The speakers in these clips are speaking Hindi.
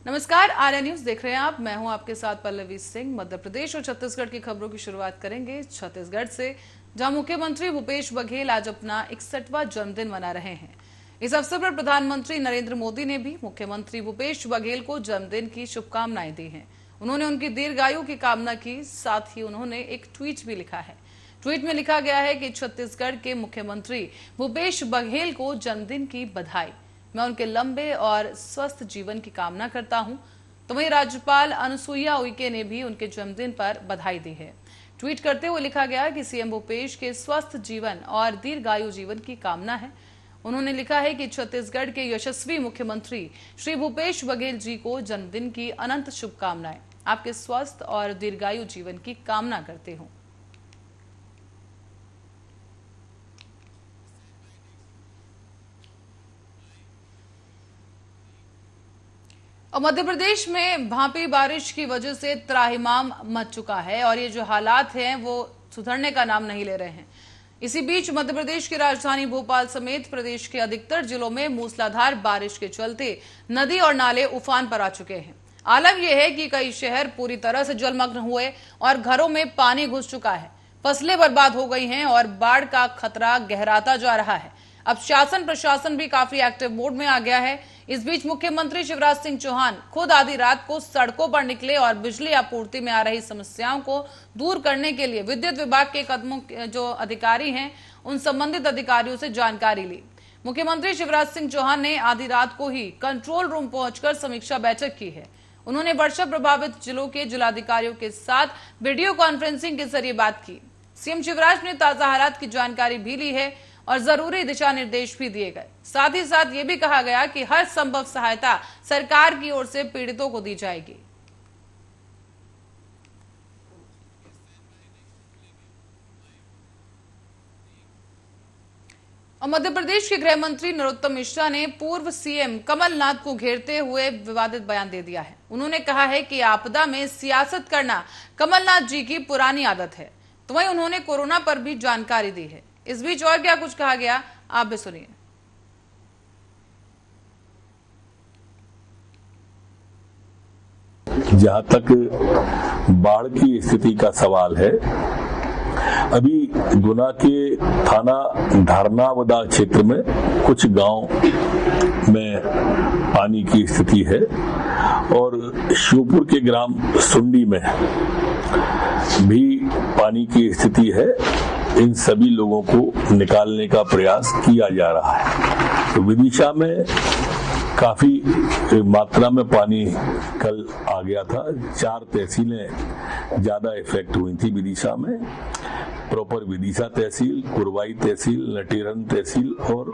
नमस्कार, आर्या न्यूज देख रहे हैं आप। मैं हूं आपके साथ पल्लवी सिंह। मध्य प्रदेश और छत्तीसगढ़ की खबरों की शुरुआत करेंगे छत्तीसगढ़ से, जहां मुख्यमंत्री भूपेश बघेल आज अपना 61वां जन्मदिन मना रहे हैं। इस अवसर पर प्रधानमंत्री नरेंद्र मोदी ने भी मुख्यमंत्री भूपेश बघेल को जन्मदिन की शुभकामनाएं दी हैं। उन्होंने उनकी दीर्घायु की कामना की, साथ ही उन्होंने एक ट्वीट भी लिखा है। ट्वीट में लिखा गया है कि छत्तीसगढ़ के मुख्यमंत्री भूपेश बघेल को जन्मदिन की बधाई। मैं उनके लंबे और स्वस्थ जीवन की कामना करता हूं। तो वहीं राज्यपाल अनुसुईया उइके ने भी उनके जन्मदिन पर बधाई दी है। ट्वीट करते हुए लिखा गया कि सीएम भूपेश के स्वस्थ जीवन और दीर्घायु जीवन की कामना है। उन्होंने लिखा है कि छत्तीसगढ़ के यशस्वी मुख्यमंत्री श्री भूपेश बघेल जी को जन्मदिन की अनंत शुभकामनाएं। आपके स्वस्थ और दीर्घायु जीवन की कामना करते हूं। और मध्य प्रदेश में भांपी बारिश की वजह से त्राहिमाम मच चुका है और ये जो हालात हैं वो सुधरने का नाम नहीं ले रहे हैं। इसी बीच मध्य प्रदेश की राजधानी भोपाल समेत प्रदेश के अधिकतर जिलों में मूसलाधार बारिश के चलते नदी और नाले उफान पर आ चुके हैं। आलम यह है कि कई शहर पूरी तरह से जलमग्न हुए और घरों में पानी घुस चुका है। फसलें बर्बाद हो गई हैं और बाढ़ का खतरा गहराता जा रहा है। अब शासन प्रशासन भी काफी एक्टिव मोड में आ गया है। इस बीच मुख्यमंत्री शिवराज सिंह चौहान खुद आधी रात को सड़कों पर निकले और बिजली आपूर्ति में आ रही समस्याओं को दूर करने के लिए विद्युत विभाग के कदमों जो अधिकारी हैं उन संबंधित अधिकारियों से जानकारी ली। मुख्यमंत्री शिवराज सिंह चौहान ने आधी रात को ही कंट्रोल रूम पहुंचकर समीक्षा बैठक की है। उन्होंने वर्षा प्रभावित जिलों के जिलाधिकारियों के साथ वीडियो कॉन्फ्रेंसिंग के जरिए बात की। सीएम शिवराज ने ताजा हालात की जानकारी भी ली है और जरूरी दिशा निर्देश भी दिए गए। साथ ही साथ ये भी कहा गया कि हर संभव सहायता सरकार की ओर से पीड़ितों को दी जाएगी। और मध्य प्रदेश के गृह मंत्री नरोत्तम मिश्रा ने पूर्व सीएम कमलनाथ को घेरते हुए विवादित बयान दे दिया है। उन्होंने कहा है कि आपदा में सियासत करना कमलनाथ जी की पुरानी आदत है। तो वहीं उन्होंने कोरोना पर भी जानकारी दी है। इस बीच और क्या कुछ कहा गया, आप भी सुनिए। जहां तक बाढ़ की स्थिति का सवाल है, अभी गुना के थाना धारनावदा क्षेत्र में कुछ गांव में पानी की स्थिति है और शिवपुर के ग्राम सुंडी में भी पानी की स्थिति है। इन सभी लोगों को निकालने का प्रयास किया जा रहा है। तो विदिशा में काफी मात्रा में पानी कल आ गया था। 4 तहसीलें ज्यादा इफेक्ट हुई थी विदिशा में। प्रॉपर विदिशा तहसील, कुरवाई तहसील, नटेरन तहसील और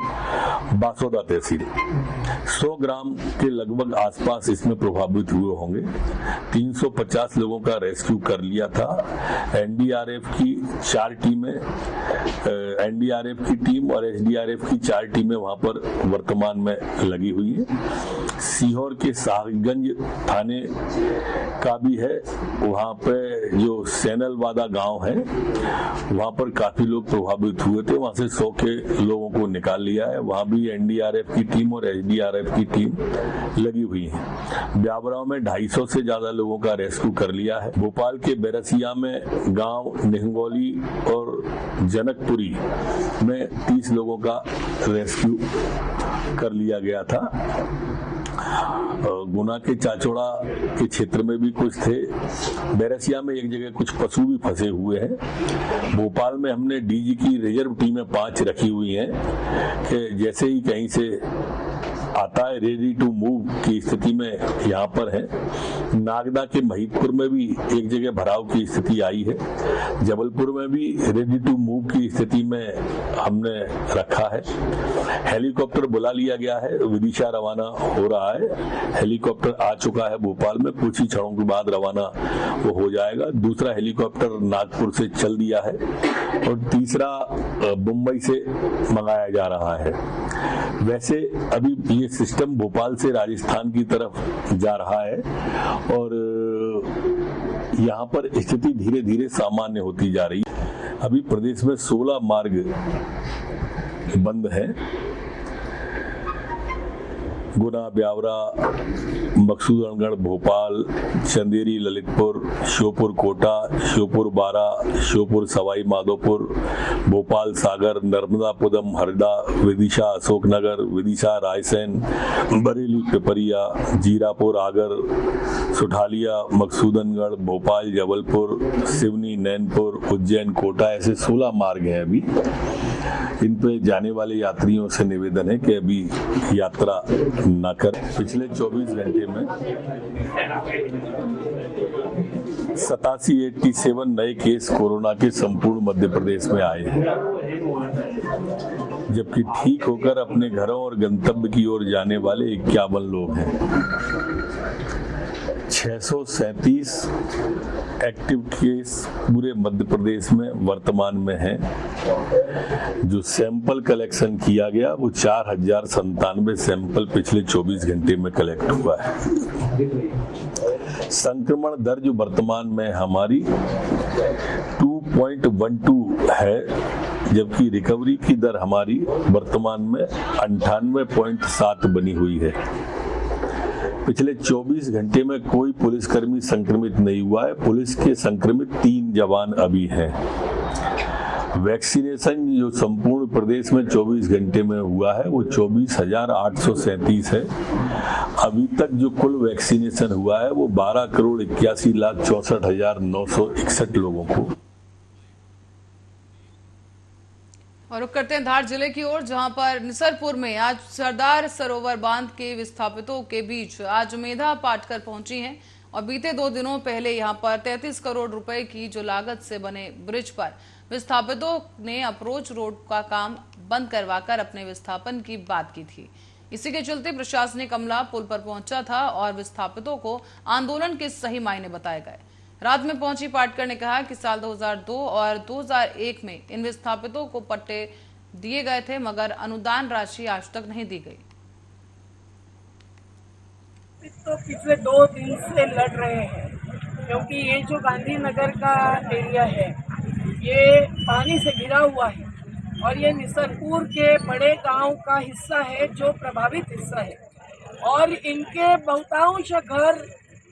बासोदा तहसील। 100 ग्राम के लगभग आसपास इसमें प्रभावित हुए होंगे। 350 लोगों का रेस्क्यू कर लिया था। एनडीआरएफ की 4 टीमें, एनडीआरएफ की टीम और एसडीआरएफ की 4 टीमें वहां पर वर्तमान में लगी हुई है। सीहोर के साहिबगंज थाने का भी है। वहां पे जो सैनलवादा गांव है वहां पर काफी लोग प्रभावित हुए थे। वहां से 100 के लोगों को निकाल लिया है। वहां भी एनडीआरएफ की टीम और एसडीआरएफ की टीम लगी हुई है। ब्यावरा में 250 से ज्यादा लोगों का रेस्क्यू कर लिया है। भोपाल के बैरसिया में गांव निहंगोली और जनकपुरी में 30 लोगों का रेस्क्यू कर लिया गया था। गुना के चाचौड़ा के क्षेत्र में भी कुछ थे। बैरसिया में एक जगह कुछ पशु भी फंसे हुए हैं। भोपाल में हमने डीजी की रिजर्व टीमें 5 रखी हुई हैं कि जैसे ही कहीं से आता है रेडी टू मूव की स्थिति में यहाँ पर है। नागदा के महितपुर में भी एक जगह भराव की स्थिति आई है। जबलपुर में भी रेडी टू मूव की स्थिति में हमने रखा है। हेलीकॉप्टर बुला लिया गया है, विदिशा रवाना हो रहा है। हेलीकॉप्टर आ चुका है भोपाल में, कुछ ही क्षणों के बाद रवाना वो हो जाएगा। दूसरा हेलीकॉप्टर नागपुर से चल दिया है और तीसरा मुंबई से मंगाया जा रहा है। वैसे अभी ये सिस्टम भोपाल से राजस्थान की तरफ जा रहा है और यहाँ पर स्थिति धीरे धीरे सामान्य होती जा रही है। अभी प्रदेश में 16 मार्ग बंद है। गुना, ब्यावरा, मकसूदनगढ़ भोपाल, चंदेरी ललितपुर, श्योपुर कोटा, श्योपुर बारा, श्योपुर सवाई माधोपुर, भोपाल सागर, नर्मदापुरम हरदा, विदिशा अशोकनगर, विदिशा रायसेन, बरेली पिपरिया, जीरापुर आगर, सुठालिया, मकसूदनगढ़, भोपाल जबलपुर, सिवनी नैनपुर, उज्जैन कोटा, ऐसे 16 मार्ग हैं। अभी इन पे जाने वाले यात्रियों से निवेदन है कि अभी यात्रा न करें। पिछले 24 घंटे में 87 नए केस कोरोना के संपूर्ण मध्य प्रदेश में आए हैं, जबकि ठीक होकर अपने घरों और गंतव्य की ओर जाने वाले 51 लोग हैं। 637 एक्टिव केस पूरे मध्य प्रदेश में वर्तमान में हैं। जो सैंपल कलेक्शन किया गया वो 4097 सैंपल पिछले 24 घंटे में कलेक्ट हुआ है। संक्रमण दर जो वर्तमान में हमारी 2.12 है, जबकि रिकवरी की दर हमारी वर्तमान में 98.7 बनी हुई है। पिछले 24 घंटे में कोई पुलिसकर्मी संक्रमित नहीं हुआ है। पुलिस के संक्रमित 3 जवान अभी हैं। वैक्सीनेशन जो संपूर्ण प्रदेश में 24 घंटे में हुआ है वो 24,837 है। अभी तक जो कुल वैक्सीनेशन हुआ है वो 12,81,64,961 लोगों को। और रुक करते हैं धार जिले की ओर, जहां पर निसरपुर में आज सरदार सरोवर बांध के विस्थापितों के बीच आज मेधा पाटकर पहुंची हैं और बीते 2 दिनों पहले यहां पर 33 करोड़ रुपए की जो लागत से बने ब्रिज पर विस्थापितों ने अप्रोच रोड का काम बंद करवाकर अपने विस्थापन की बात की थी। इसी के चलते प्रशासनिक अमला पुल पर पहुंचा था और विस्थापितों को आंदोलन के सही मायने बताए गए। रात में पहुंची पाटकर ने कहा कि साल 2002 और 2001 में इन विस्थापितों को पट्टे दिए गए थे, मगर अनुदान राशि आज तक नहीं दी गई। तो पिछले 2 दिन से लड़ रहे हैं, क्योंकि ये जो गांधीनगर का एरिया है ये पानी से घिरा हुआ है और ये निसरपुर के बड़े गांव का हिस्सा है जो प्रभावित हिस्सा है। और इनके बहुतांश घर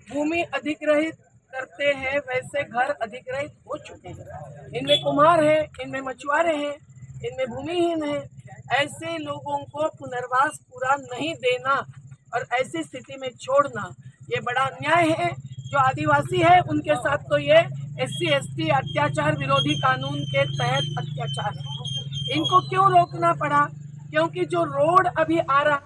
भूमि अधिग्रहित करते हैं, वैसे घर अधिग्रहित हो चुके हैं। इनमें कुम्हार हैं, इनमें मछुआरे हैं, इनमें भूमिहीन हैं। ऐसे लोगों को पुनर्वास पूरा नहीं देना और ऐसी स्थिति में छोड़ना ये बड़ा अन्याय है। जो आदिवासी है उनके साथ तो ये SC/ST अत्याचार विरोधी कानून के तहत अत्याचार है। इनको क्यों रोकना पड़ा? क्योंकि जो रोड अभी आ रहा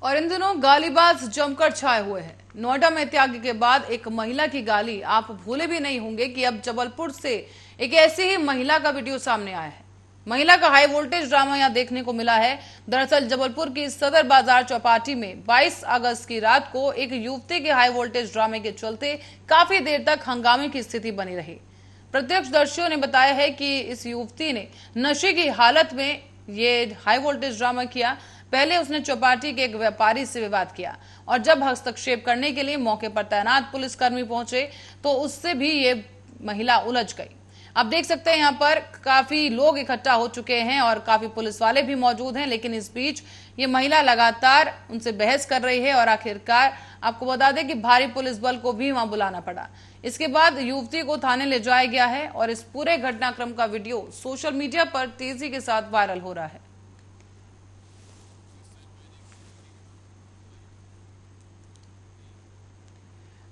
और इन दिनों गालीबाज जमकर छाए हुए हैं। नोएडा में त्यागी के बाद एक महिला की गाली आप भूले भी नहीं होंगे कि अब जबलपुर से एक ऐसी ही महिला का वीडियो सामने आया है। महिला का हाई वोल्टेज ड्रामा यहां देखने को मिला है। दरअसल जबलपुर की सदर बाजार चौपाटी में 22 अगस्त की रात को एक युवती के हाई वोल्टेज ड्रामे के चलते काफी देर तक हंगामे की स्थिति बनी रही। प्रत्यक्षदर्शियों ने बताया है कि इस युवती ने नशे की हालत में ये हाई वोल्टेज ड्रामा किया। पहले उसने चौपाटी के एक व्यापारी से विवाद किया और जब हस्तक्षेप करने के लिए मौके पर तैनात पुलिसकर्मी पहुंचे तो उससे भी ये महिला उलझ गई। आप देख सकते हैं यहाँ पर काफी लोग इकट्ठा हो चुके हैं और काफी पुलिस वाले भी मौजूद हैं, लेकिन इस बीच ये महिला लगातार उनसे बहस कर रही है और आखिरकार आपको बता दें कि भारी पुलिस बल को भी वहां बुलाना पड़ा। इसके बाद युवती को थाने ले जाया गया है और इस पूरे घटनाक्रम का वीडियो सोशल मीडिया पर तेजी के साथ वायरल हो रहा है।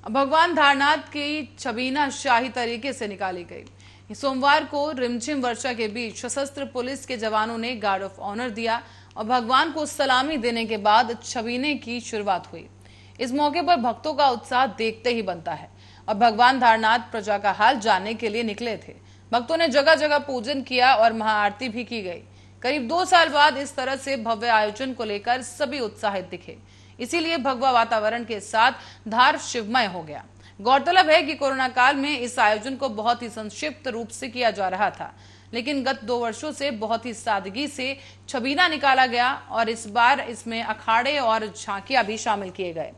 भगवान धारनाथ की छबीना शाही तरीके से निकाली गई। सोमवार को रिमझिम वर्षा के बीच सशस्त्र पुलिस के जवानों ने गार्ड ऑफ ऑनर दिया और भगवान को सलामी देने के बाद छबीने की शुरुआत हुई। इस मौके पर भक्तों का उत्साह देखते ही बनता है और भगवान धारनाथ प्रजा का हाल जानने के लिए निकले थे। भक्तों ने जगह जगह पूजन किया और महाआरती भी की गई। करीब 2 साल बाद इस तरह से भव्य आयोजन को लेकर सभी उत्साहित दिखे, इसीलिए भगवा वातावरण के साथ धार शिवमय हो गया। गौरतलब है कि कोरोना काल में इस आयोजन को बहुत ही संक्षिप्त रूप से किया जा रहा था, लेकिन गत 2 वर्षों से बहुत ही सादगी से छबीना निकाला गया और इस बार इसमें अखाड़े और झांकियां भी शामिल किए गए।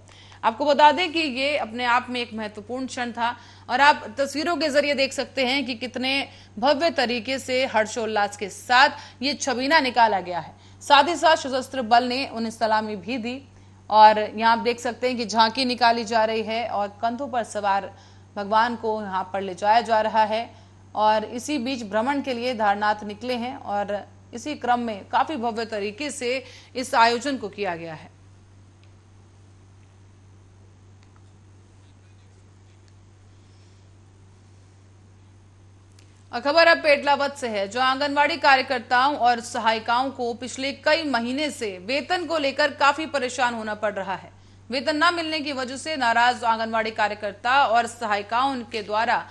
आपको बता दें कि ये अपने आप में एक महत्वपूर्ण क्षण था और आप तस्वीरों के जरिए देख सकते हैं कि कितने भव्य तरीके से हर्षोल्लास के साथ ये छबीना निकाला गया है। साथ ही साथ सशस्त्र बल ने उन्हें सलामी भी दी। और यहाँ आप देख सकते हैं कि झांकी निकाली जा रही है और कंधों पर सवार भगवान को यहाँ पर ले जाया जा रहा है। और इसी बीच भ्रमण के लिए धारनाथ निकले हैं और इसी क्रम में काफी भव्य तरीके से इस आयोजन को किया गया है। खबर अब पेटलावद से है, जो आंगनवाड़ी कार्यकर्ताओं और सहायिकाओं को पिछले कई महीने से वेतन को लेकर काफी परेशान होना पड़ रहा है। वेतन न मिलने की वजह से नाराज आंगनवाड़ी कार्यकर्ता और सहायिकाओं के द्वारा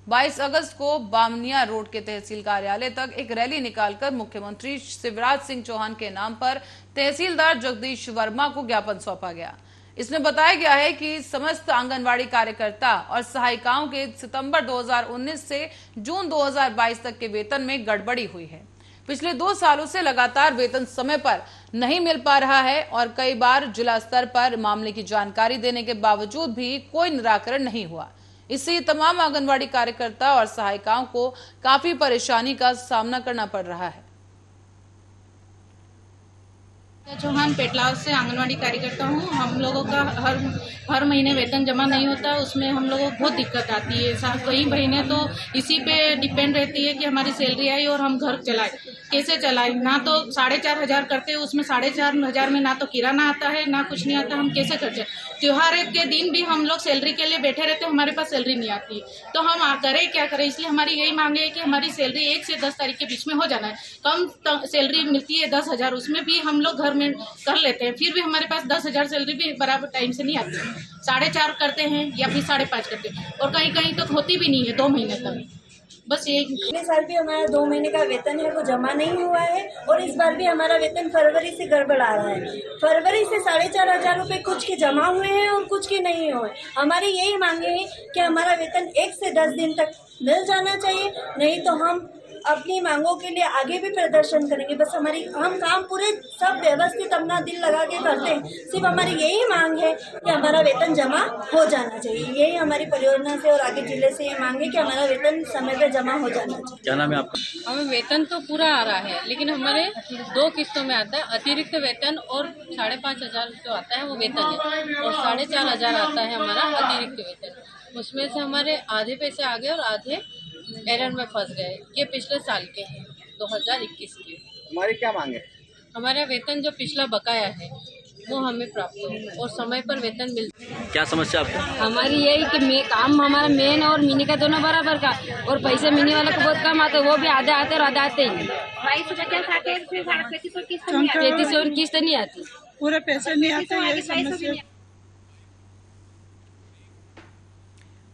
22 अगस्त को बामनिया रोड के तहसील कार्यालय तक एक रैली निकालकर मुख्यमंत्री शिवराज सिंह चौहान के नाम पर तहसीलदार जगदीश वर्मा को ज्ञापन सौंपा गया। इसमें बताया गया है कि समस्त आंगनवाड़ी कार्यकर्ता और सहायिकाओं के सितंबर 2019 से जून 2022 तक के वेतन में गड़बड़ी हुई है। पिछले 2 सालों से लगातार वेतन समय पर नहीं मिल पा रहा है और कई बार जिला स्तर पर मामले की जानकारी देने के बावजूद भी कोई निराकरण नहीं हुआ। इससे तमाम आंगनवाड़ी कार्यकर्ता और सहायिकाओं को काफी परेशानी का सामना करना पड़ रहा है। चौहान पेटलाव से आंगनवाड़ी कार्यकर्ता हूँ। हम लोगों का हर महीने वेतन जमा नहीं होता, उसमें हम लोगों को बहुत दिक्कत आती है। कई महीने तो इसी पे डिपेंड रहती है कि हमारी सैलरी आई और हम घर चलाए। कैसे चलाए? ना तो 4,500 करते हैं, उसमें 4,500 में ना तो किराना आता है ना कुछ नहीं आता। हम कैसे खर्चे? त्योहार के दिन भी हम लोग सैलरी के लिए बैठे रहते हैं, हमारे पास सैलरी नहीं आती, तो हम करें क्या करें? इसलिए हमारी यही मांग है कि हमारी सैलरी 1 से 10 तारीख के बीच में हो जाना है। कम सैलरी मिलती है 10,000, उसमें भी हम लोग घर में कर लेते हैं, फिर भी हमारे पास 10,000 सैलरी भी बराबर टाइम से नहीं आती। 4.5 करते हैं या फिर 5.5 करते हैं और कहीं कहीं तो होती भी नहीं है 2 महीने तक। बस ये पिछले साल भी हमारा 2 महीने का वेतन है वो जमा नहीं हुआ है और इस बार भी हमारा वेतन फरवरी से गड़बड़ा रहा है। फरवरी से 4,500 रुपये कुछ के जमा हुए हैं और कुछ के नहीं हुए। हमारी यही मांगे है कि हमारा वेतन 1 से 10 दिन तक मिल जाना चाहिए, नहीं तो हम अपनी मांगों के लिए आगे भी प्रदर्शन करेंगे। बस हम काम पूरे सब व्यवस्थित अपना दिल लगा के करते हैं, सिर्फ हमारी यही मांग है कि हमारा वेतन जमा हो जाना चाहिए। यही हमारी परियोजना से और आगे जिले से ये मांग है कि हमारा वेतन समय पे जमा हो जाना चाहिए। क्या नाम है आपका? हमें वेतन तो पूरा आ रहा है, लेकिन हमारे 2 किस्तों में आता है। अतिरिक्त वेतन और 5,500 जो आता है वो वेतन है और 4,500 आता है हमारा अतिरिक्त वेतन। उसमें से हमारे आधे पैसे आ गए और आधे एरर में फंस गए। ये पिछले साल के हैं, 2021 के। हमारी क्या मांग है? हमारा वेतन जो पिछला बकाया है वो हमें प्राप्त हो और समय पर वेतन मिल। क्या समस्या आपको? हमारी यही कि काम हमारा मेन और मिनी का दोनों बराबर का, और पैसे मिनी वाले को बहुत कम आते, वो भी आधे आते और आधे आते ही। 22,50 आते हैं, फिर 33 किस्त नहीं आती, पूरे पैसे नहीं आते।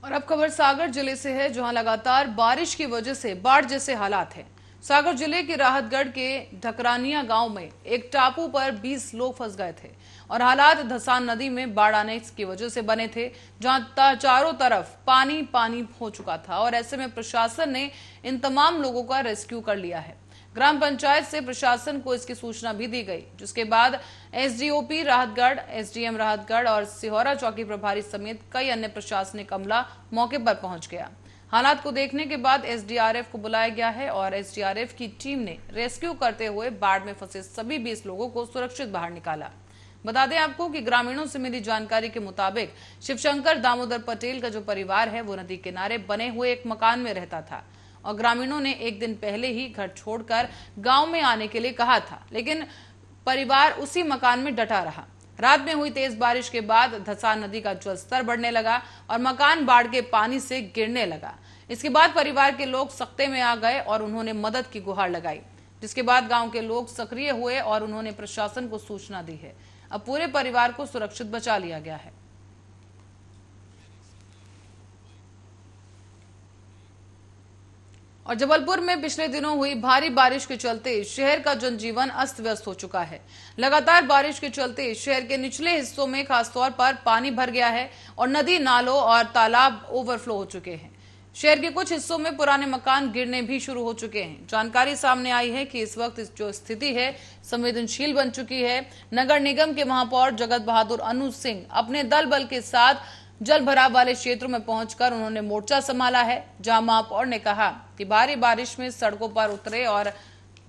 और अब खबर सागर जिले से है, जहां लगातार बारिश की वजह से बाढ़ जैसे हालात हैं। सागर जिले के राहतगढ़ के ढकरानिया गांव में एक टापू पर 20 लोग फंस गए थे और हालात धसान नदी में बाढ़ आने की वजह से बने थे, जहां चारों तरफ पानी पानी हो चुका था। और ऐसे में प्रशासन ने इन तमाम लोगों का रेस्क्यू कर लिया है। ग्राम पंचायत से प्रशासन को इसकी सूचना भी दी गई, जिसके बाद एसडीओपी राहतगढ़, एसडीएम राहतगढ़ और सिहोरा चौकी प्रभारी समेत कई अन्य प्रशासनिक अमला मौके पर पहुंच गया। हालात को देखने के बाद एसडीआरएफ को बुलाया गया है और एसडीआरएफ की टीम ने रेस्क्यू करते हुए बाढ़ में फंसे सभी 20 लोगों को सुरक्षित बाहर निकाला। बता दें आपको कि ग्रामीणों से मिली जानकारी के मुताबिक शिवशंकर दामोदर पटेल का जो परिवार है वो नदी किनारे बने हुए एक मकान में रहता था और ग्रामीणों ने एक दिन पहले ही घर छोड़कर गांव में आने के लिए कहा था, लेकिन परिवार उसी मकान में डटा रहा। रात में हुई तेज बारिश के बाद धसान नदी का जलस्तर बढ़ने लगा और मकान बाढ़ के पानी से गिरने लगा। इसके बाद परिवार के लोग सख्ते में आ गए और उन्होंने मदद की गुहार लगाई, जिसके बाद गांव के लोग सक्रिय हुए और उन्होंने प्रशासन को सूचना दी है। अब पूरे परिवार को सुरक्षित बचा लिया गया है। और जबलपुर में पिछले दिनों हुई भारी बारिश के चलते शहर का जनजीवन अस्त व्यस्त हो चुका है। लगातार बारिश के चलते शहर के निचले हिस्सों में खासतौर पर पानी भर गया है और नदी, नालों और तालाब ओवरफ्लो हो चुके हैं। शहर के कुछ हिस्सों में पुराने मकान गिरने भी शुरू हो चुके हैं। जानकारी सामने आई है कि इस वक्त जो स्थिति है संवेदनशील बन चुकी है। नगर निगम के महापौर जगत बहादुर अनु सिंह अपने दल बल के साथ जल भराव वाले क्षेत्रों में पहुंचकर उन्होंने मोर्चा संभाला है, जहां महापौर ने कहा कि भारी बारिश में सड़कों पर उतरे और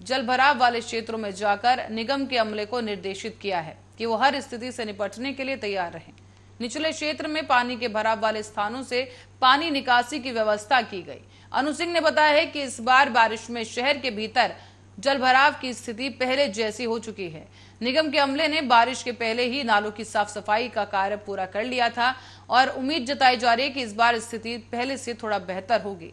जलभराव वाले क्षेत्रों में जाकर निगम के अमले को निर्देशित किया है कि वो हर स्थिति से निपटने के लिए तैयार रहें। निचले क्षेत्र में पानी के भराव वाले स्थानों से पानी निकासी की व्यवस्था की गई। अनु सिंह ने बताया है कि इस बार बारिश में शहर के भीतर जलभराव की स्थिति पहले जैसी हो चुकी है। निगम के अमले ने बारिश के पहले ही नालों की साफ सफाई का कार्य पूरा कर लिया था और उम्मीद जताई जा रही है कि इस बार स्थिति पहले से थोड़ा बेहतर होगी।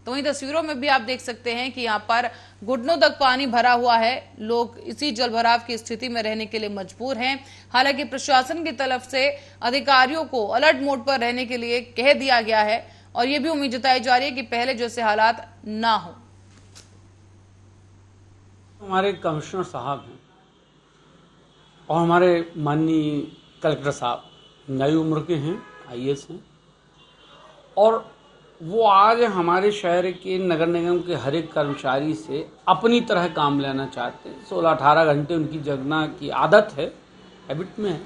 तो वहीं तस्वीरों में भी आप देख सकते हैं कि यहाँ पर घुटनों तक पानी भरा हुआ है। लोग इसी जलभराव की स्थिति में रहने के लिए मजबूर हैं। हालांकि प्रशासन की तरफ से अधिकारियों को अलर्ट मोड पर रहने के लिए कह दिया गया है और ये भी उम्मीद जताई जा रही है कि पहले जैसे हालात ना हो। हमारे कमिश्नर साहब हैं और हमारे माननीय कलेक्टर साहब नई उम्र के हैं, IAS हैं, और वो आज हमारे शहर के नगर निगम के हर एक कर्मचारी से अपनी तरह काम लेना चाहते हैं। 16-18 घंटे उनकी जगना की आदत है, हैबिट में है।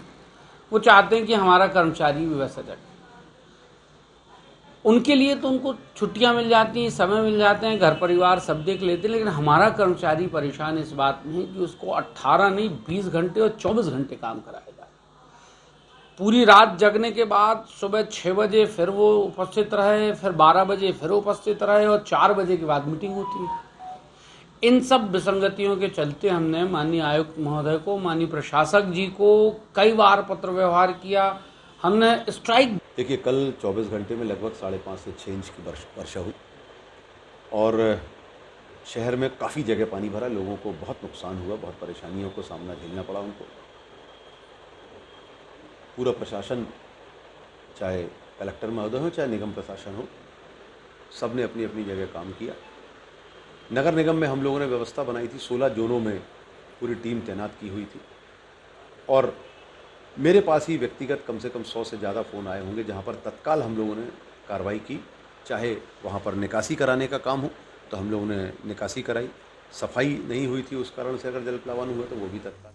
वो चाहते हैं कि हमारा कर्मचारी भी वैसा जगे। उनके लिए तो उनको छुट्टियां मिल जाती हैं, समय मिल जाते हैं, घर परिवार सब देख लेते हैं, लेकिन हमारा कर्मचारी परेशान इस बात में है कि उसको 18 नहीं 20 घंटे और 24 घंटे काम कराया जाए। पूरी रात जगने के बाद सुबह 6 बजे फिर वो उपस्थित रहे, फिर 12 बजे फिर उपस्थित रहे और 4 बजे के बाद मीटिंग होती है। इन सब विसंगतियों के चलते हमने माननीय आयुक्त महोदय को, माननीय प्रशासक जी को कई बार पत्र व्यवहार किया। हमने स्ट्राइक, देखिए कल 24 घंटे में लगभग 5.5 से 6 इंच की वर्षा हुई और शहर में काफ़ी जगह पानी भरा। लोगों को बहुत नुकसान हुआ, बहुत परेशानियों को सामना झेलना पड़ा उनको। पूरा प्रशासन, चाहे कलेक्टर महोदय हो चाहे निगम प्रशासन हो, सब ने अपनी अपनी जगह काम किया। नगर निगम में हम लोगों ने व्यवस्था बनाई थी, 16 जोनों में पूरी टीम तैनात की हुई थी और मेरे पास ही व्यक्तिगत कम से कम 100 से ज़्यादा फ़ोन आए होंगे जहां पर तत्काल हम लोगों ने कार्रवाई की। चाहे वहां पर निकासी कराने का काम हो तो हम लोगों ने निकासी कराई, सफाई नहीं हुई थी उस कारण से अगर जल प्लावन हुआ तो वो भी तत्काल।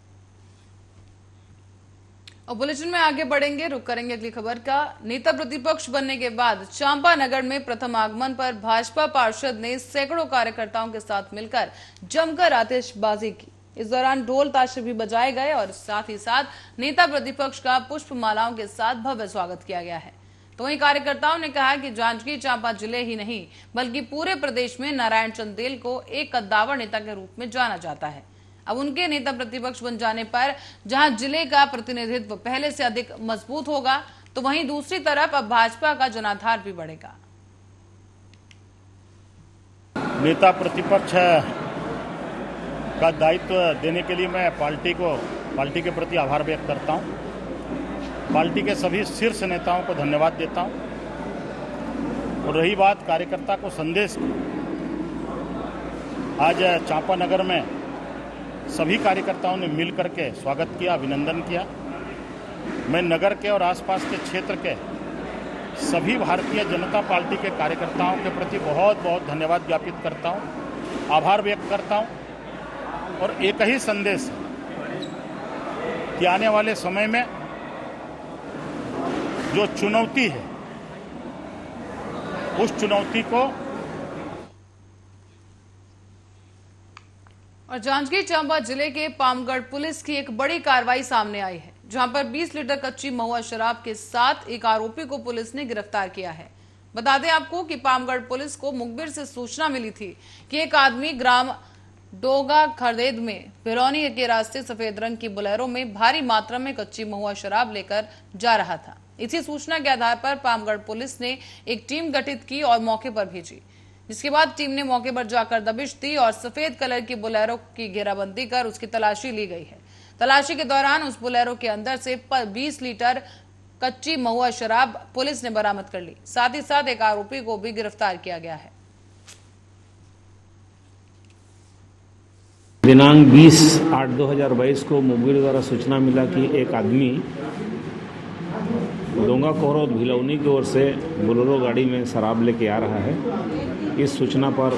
और बुलेटिन में आगे बढ़ेंगे, रुक करेंगे अगली खबर का। नेता प्रतिपक्ष बनने के बाद चांपा नगर में प्रथम आगमन पर भाजपा पार्षद ने सैकड़ों कार्यकर्ताओं के साथ मिलकर जमकर आतिशबाजी की। इस दौरान ढोल ताशे भी बजाए गए और साथ ही साथ नेता प्रतिपक्ष का पुष्प मालाओं के साथ भव्य स्वागत किया गया है। तो वहीं कार्यकर्ताओं ने कहा कि जांजगीर चांपा जिले ही नहीं बल्कि पूरे प्रदेश में नारायण चंदेल को एक कद्दावर नेता के रूप में जाना जाता है। अब उनके नेता प्रतिपक्ष बन जाने पर जहां जिले का प्रतिनिधित्व पहले से अधिक मजबूत होगा, तो वहीं दूसरी तरफ अब भाजपा का जनाधार भी बढ़ेगा। नेता प्रतिपक्ष का दायित्व देने के लिए मैं पार्टी के प्रति आभार व्यक्त करता हूं। पार्टी के सभी शीर्ष नेताओं को धन्यवाद देता हूं। और रही बात कार्यकर्ता को संदेश की, आज चांपा नगर में सभी कार्यकर्ताओं ने मिल करके स्वागत किया, अभिनंदन किया। मैं नगर के और आसपास के क्षेत्र के सभी भारतीय जनता पार्टी के कार्यकर्ताओं के प्रति बहुत बहुत धन्यवाद ज्ञापित करता हूं, आभार व्यक्त करता हूं। और एक ही संदेश कि आने वाले समय में जो चुनौती है उस चुनौती को। और जांजगीर चांपा जिले के पामगढ़ पुलिस की एक बड़ी कार्रवाई सामने आई है, जहां पर 20 लीटर कच्ची महुआ शराब के साथ एक आरोपी को पुलिस ने गिरफ्तार किया है। बता दें आपको कि पामगढ़ पुलिस को मुखबिर से सूचना मिली थी कि एक आदमी ग्राम डोगा खरदेद में बिरौनी के रास्ते सफेद रंग की बोलेरो में भारी मात्रा में कच्ची महुआ शराब लेकर जा रहा था। इसी सूचना के आधार पर पामगढ़ पुलिस ने एक टीम गठित की और मौके पर भेजी, जिसके बाद टीम ने मौके पर जाकर दबिश दी और सफेद कलर की बोलेरो की घेराबंदी कर उसकी तलाशी ली गई है। तलाशी के दौरान उस बोलेरो के अंदर से 20 लीटर कच्ची महुआ शराब पुलिस ने बरामद कर ली। साथ ही साथ एक आरोपी को भी गिरफ्तार किया गया है। दिनांक 20/8/2022 को मुखबिर द्वारा सूचना मिला कि एक आदमी डोंगा कोहरोद भिलौनी की ओर से बोलेरो गाड़ी में शराब लेके आ रहा है। इस सूचना पर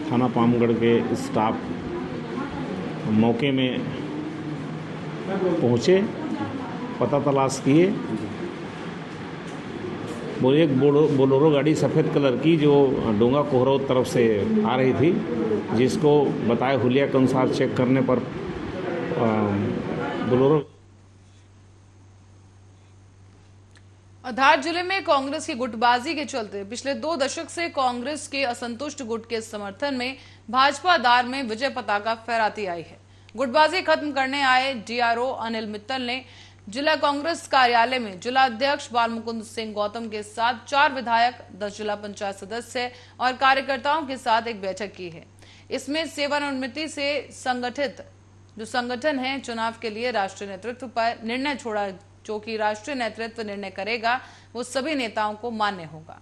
थाना पामगढ़ के स्टाफ मौके में पहुंचे, पता तलाश किए वो एक बोलेरो गाड़ी सफ़ेद कलर की जो डोंगा कोहरो तरफ से आ रही थी, जिसको बताए हुलिया के अनुसार चेक करने पर बोलेरो। धार जिले में कांग्रेस की गुटबाजी के चलते पिछले 2 दशक से कांग्रेस के असंतुष्ट गुट के समर्थन में भाजपा धार में विजय पताका फहराती आई है। गुटबाजी खत्म करने आए डीआरओ अनिल मित्तल ने जिला कांग्रेस कार्यालय में जिला अध्यक्ष बालमुकुंद सिंह गौतम के साथ 4 विधायक, 10 जिला पंचायत सदस्य और कार्यकर्ताओं के साथ एक बैठक की है। इसमें सेवानिवृत्ति से संगठित जो संगठन है चुनाव के लिए राष्ट्रीय नेतृत्व पर निर्णय छोड़ा, जो कि राष्ट्रीय नेतृत्व निर्णय करेगा वो सभी नेताओं को मान्य होगा।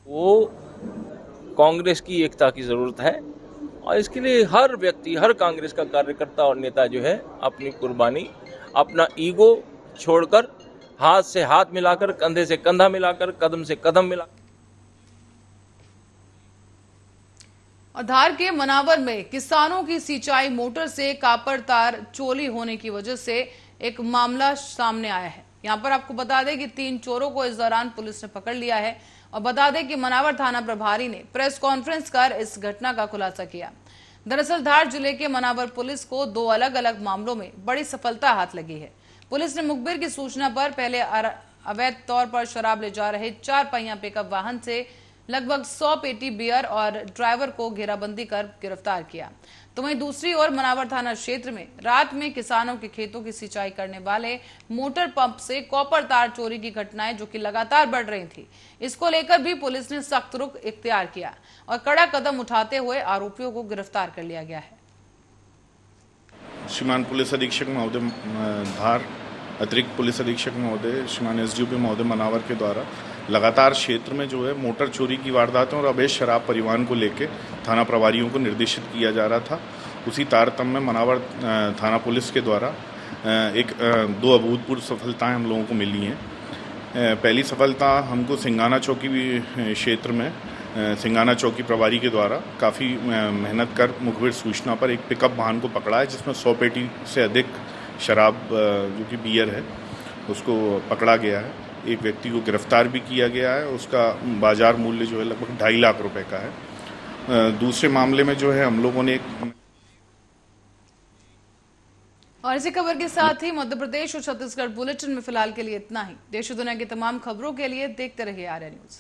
वो कांग्रेस की एकता की जरूरत है और इसके लिए हर व्यक्ति, हर कांग्रेस का कार्यकर्ता और नेता जो है अपनी कुर्बानी, अपना ईगो छोड़कर हाथ से हाथ मिलाकर, कंधे से कंधा मिलाकर, कदम से कदम मिलाकर। धार के मनावर में किसानों की सिंचाई मोटर से कापर तार चोरी होने की वजह से एक मामला सामने आया है। यहां पर आपको बता दें कि 3 चोरों को इस दौरान पुलिस ने पकड़ लिया है और बता दें कि मनावर थाना प्रभारी ने प्रेस कॉन्फ्रेंस कर इस घटना का खुलासा किया। दरअसल धार जिले के मनावर पुलिस को 2 अलग अलग मामलों में बड़ी सफलता हाथ लगी है। पुलिस ने मुखबिर की सूचना पर पहले अवैध तौर पर शराब ले जा रहे 4 पहिया पिकअप वाहन से लगभग 100 पेटी बियर और ड्राइवर को घेराबंदी कर गिरफ्तार किया। तो वहीं दूसरी ओर मनावर थाना क्षेत्र में रात में किसानों के खेतों की सिंचाई करने वाले मोटर पंप से कॉपर तार चोरी की घटनाएं जो कि लगातार बढ़ रही थी, इसको लेकर भी पुलिस ने सख्त रुख इख्तियार किया और कड़ा कदम उठाते हुए आरोपियों को गिरफ्तार कर लिया गया है। श्रीमान पुलिस अधीक्षक महोदय धार, अतिरिक्त पुलिस अधीक्षक महोदय, श्रीमान एसडीओपी महोदय मनावर के द्वारा लगातार क्षेत्र में जो है मोटर चोरी की वारदातों और अवैध शराब परिवहन को लेकर थाना प्रभारियों को निर्देशित किया जा रहा था। उसी तारतम्य में मनावर थाना पुलिस के द्वारा 2 अभूतपूर्व सफलताएं हम लोगों को मिली हैं। पहली सफलता हमको सिंगाना चौकी क्षेत्र में सिंगाना चौकी प्रभारी के द्वारा काफ़ी मेहनत कर मुखबिर सूचना पर एक पिकअप वाहन को पकड़ा है, जिसमें 100 पेटी से अधिक शराब जो कि बियर है उसको पकड़ा गया है। एक व्यक्ति को गिरफ्तार भी किया गया है, उसका बाजार मूल्य जो है लगभग 2.5 लाख रुपए का है। दूसरे मामले में जो है हम लोगों ने और इसी खबर के साथ ही मध्य प्रदेश और छत्तीसगढ़ बुलेटिन में फिलहाल के लिए इतना ही। देश और दुनिया की तमाम खबरों के लिए देखते रहिए आर्या न्यूज।